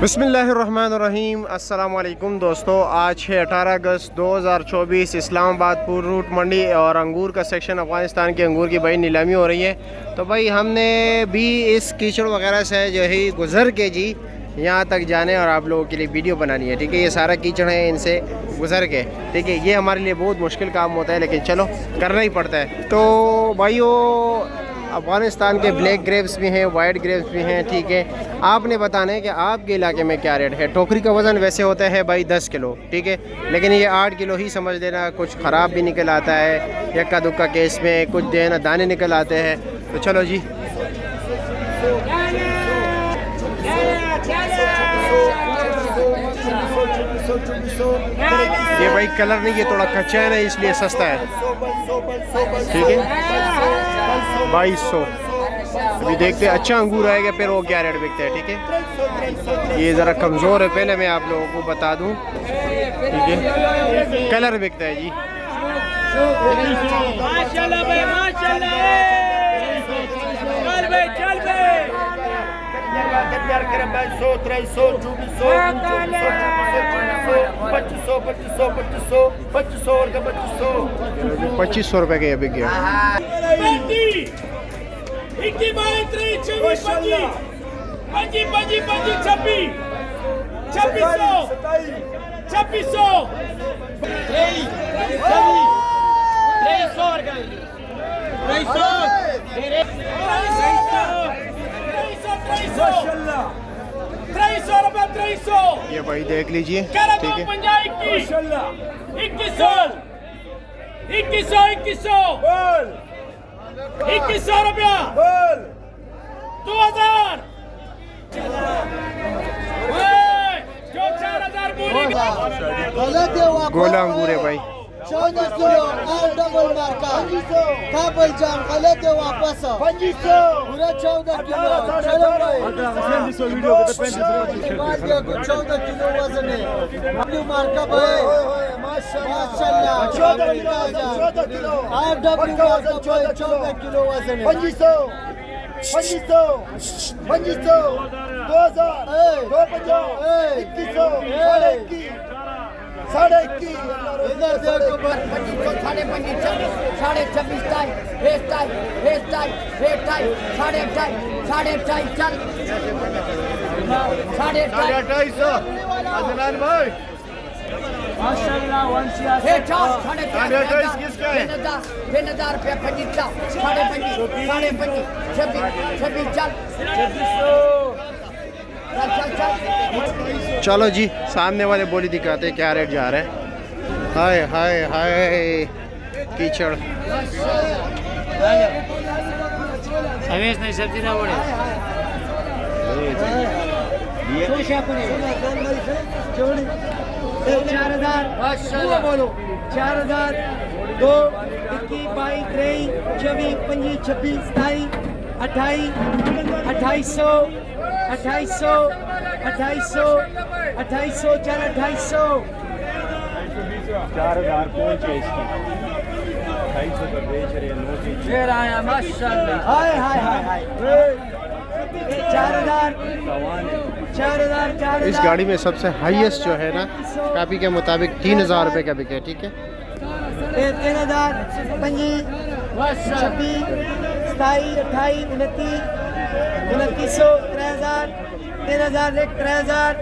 बिस्मिल्लाहिर्रहमानिर्रहीम। अस्सलाम वालेकुम दोस्तों, आज है 18 अगस्त 2024। इस्लामाबाद पूर रूट मंडी और अंगूर का सेक्शन, अफ़गानिस्तान के अंगूर की भाई नीलामी हो रही है। तो भाई हमने भी इस कीचड़ वगैरह से जो है गुज़र के जी यहाँ तक जाने और आप लोगों के लिए वीडियो बनानी है। ठीक है, ये सारा कीचड़ है, इनसे गुज़र के। ठीक है, ये हमारे लिए बहुत मुश्किल काम होता है, लेकिन चलो करना ही पड़ता है। तो भाइयों, अफ़गानिस्तान के ब्लैक ग्रेप्स भी हैं, वाइट ग्रेप्स भी हैं। ठीक है, आपने बताना है कि आपके इलाके में क्या रेट है। टोकरी का वज़न वैसे होता है भाई 10 किलो, ठीक है, लेकिन ये 8 किलो ही समझ लेना। कुछ ख़राब भी निकल आता है, यक्का दुक्का केस में कुछ जो है ना दाने निकल आते हैं। तो चलो जी, ये भाई कलर नहीं, ये थोड़ा कच्चा है ना, इसलिए सस्ता है। ठीक है, 2200। अभी देखते हैं अच्छा अंगूर आएगा फिर वो क्या रेट बिकता है। ठीक है, ये ज़रा कमज़ोर है, पहले मैं आप लोगों को बता दूं। ठीक है, कलर बिकता है जी। माशाल्लाह भाई, माशाल्लाह। चल भाई, चल भाई। 2500 रुपये के ये बिक गया। 300 ये भाई देख लीजिए। ठीक है, 2100 रुपया, 2000 जो 4000 पूरी। गोला अंगूर है भाई। 24 किलो डबल मार्का काबल जाम गलत है वापस 2500 पूरा 14 किलो। चलो भाई, 14 किलो वजन है डब्ल्यू मार्का भाई। माशाल्लाह 14 किलो आप डब्ल्यू मार्का भाई, 14 किलो वजन है। 2500 2000 साढ़े 21 इधर देखो 2500 साढ़े 25 साढ़े 26 टाइम वेस्ट टाइम साढ़े 28 चल साढ़े 28 अदनान भाई माशाल्लाह। 28 किसका है? 3000 रुपया 25 साढ़े 25 26 चल 2600। चलो जी, सामने वाले बोली दिखाते हैं क्या रेट जा रहा है। हाय हाय हाय कीचड़। हमेश नहीं सब्जी ना बोले 4000 माशाल्लाह बोलो 4000 2 21 22 23 24 26 27 28 2800 2800 2800 2800 चल 2800 4000 कौन चीज की 250 का बेच रहे हैं। नो चीज फिर आया माशाल्लाह। हाय हाय हाय हाय 4000 इस गाड़ी में सबसे हाईएस्ट जो है ना, कापी के मुताबिक 3000 रुपये का बिके। ठीक है, 3000 25 26 27 28 29 2900 3000 3000 3000